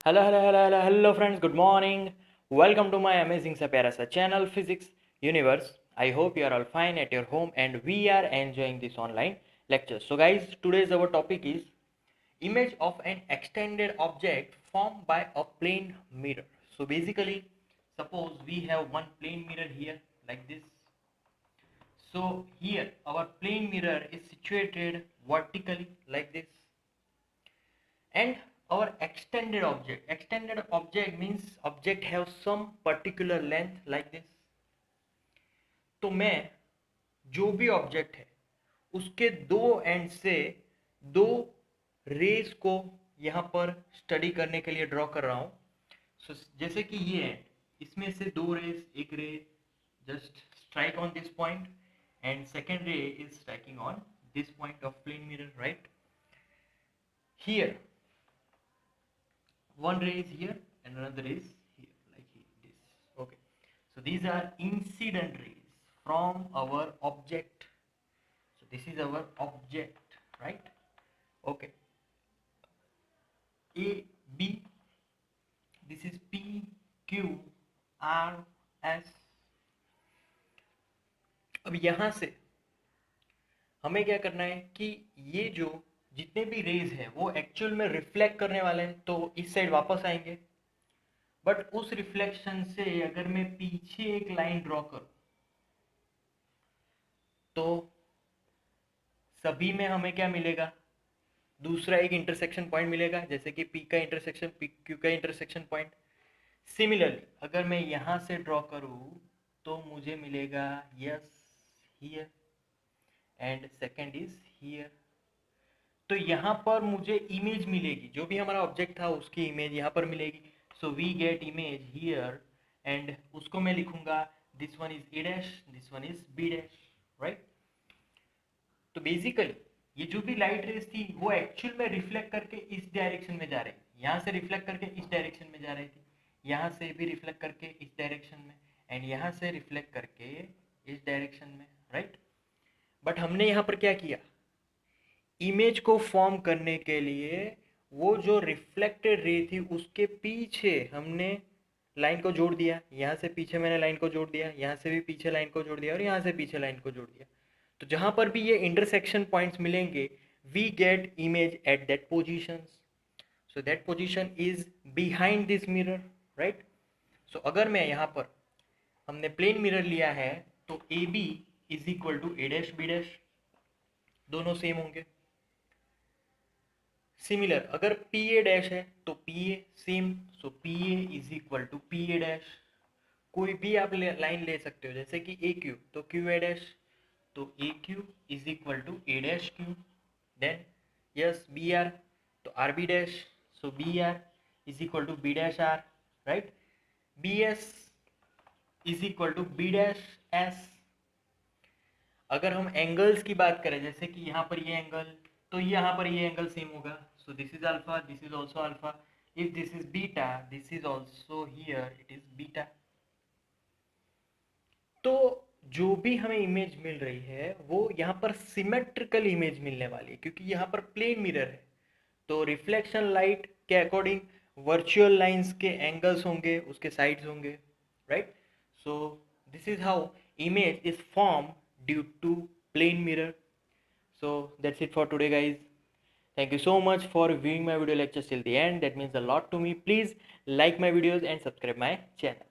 Hello friends, good morning. Welcome to my amazing sa pyara sa channel Physics Universe. I hope you are all fine at your home and we are enjoying this online lecture. So guys, today's our topic is image of an extended object formed by a plane mirror. So basically, suppose we have one plane mirror here like this. So here our plane mirror is situated vertically like this, and our extended object means object have some particular length like this. तो मैं जो भी object है उसके दो and से दो raise को यहाँ पर स्टडी करने के लिए ड्रॉ कर रहा हूँ. सो जैसे कि ये है, इसमें से दो रेज, एक ray just strike on this point and second ray is striking on this point of plane mirror, right. Here one ray is here and another is here like this. Okay, so these are incident rays from our object. So this is our object, right? Okay, A, B, this is P, Q, R, S. अब यहाँ से हमें क्या करना है कि ये जो जितने भी रेज हैं वो एक्चुअल में रिफ्लेक्ट करने वाले हैं, तो इस साइड वापस आएंगे. बट उस रिफ्लेक्शन से अगर मैं पीछे एक लाइन ड्रॉ करूं तो सभी में हमें क्या मिलेगा, दूसरा एक इंटरसेक्शन पॉइंट मिलेगा, जैसे कि P का इंटरसेक्शन P Q का इंटरसेक्शन पॉइंट. सिमिलरली अगर मैं यहाँ से ड्रॉ करूँ तो मुझे मिलेगा yes here and second is here. तो यहाँ पर मुझे इमेज मिलेगी, जो भी हमारा ऑब्जेक्ट था उसकी इमेज यहाँ पर मिलेगी. So we get image here and उसको मैं लिखूंगा this one is A dash, this one is B dash, right. तो बेसिकली ये जो भी लाइट रेज थी वो एक्चुअल में रिफ्लेक्ट करके इस डायरेक्शन में जा रही थी, यहाँ से रिफ्लेक्ट करके इस डायरेक्शन में जा रही थी, यहाँ से भी रिफ्लेक्ट करके इस डायरेक्शन में एंड यहाँ से रिफ्लेक्ट करके इस डायरेक्शन में, राइट. बट हमने यहाँ पर क्या किया, इमेज को फॉर्म करने के लिए वो जो रिफ्लेक्टेड रे थी उसके पीछे हमने लाइन को जोड़ दिया, यहाँ से पीछे मैंने लाइन को जोड़ दिया, यहाँ से भी पीछे लाइन को जोड़ दिया और यहाँ से पीछे लाइन को जोड़ दिया. तो जहाँ पर भी ये इंटरसेक्शन पॉइंट्स मिलेंगे we get image at that position. So that position is behind this mirror, right. So अगर मैं यहाँ पर हमने प्लेन मिरर लिया है तो A B is equal to A dash B dash, दोनों सेम होंगे. सिमिलर अगर पी ए डैश है तो P A same, so P A is equal to P A dash. कोई भी आप लाइन ले सकते हो, जैसे कि ए क्यू तो क्यू ए डैश, तो A Q is equal to A dash Q. Then yes B R तो R B dash, so B are is equal to B dash R, right. B S is equal to B dash S. अगर हम angles की बात करें, जैसे कि यहाँ पर ये एंगल तो यहाँ पर ये एंगल सेम होगा, सो this is alpha, this is also alpha. If this is beta, this is also here it is beta. तो जो भी हमें इमेज मिल रही है वो यहाँ पर सिमेट्रिकल इमेज मिलने वाली है, क्योंकि यहाँ पर प्लेन मिरर है. तो रिफ्लेक्शन लाइट के अकॉर्डिंग वर्चुअल लाइंस के एंगल्स होंगे, उसके साइड्स होंगे, right. So this is how image is form due to plane mirror. So that's it for today guys. Thank you so much for viewing my video lectures till the end. That means a lot to me. Please like my videos and subscribe my channel.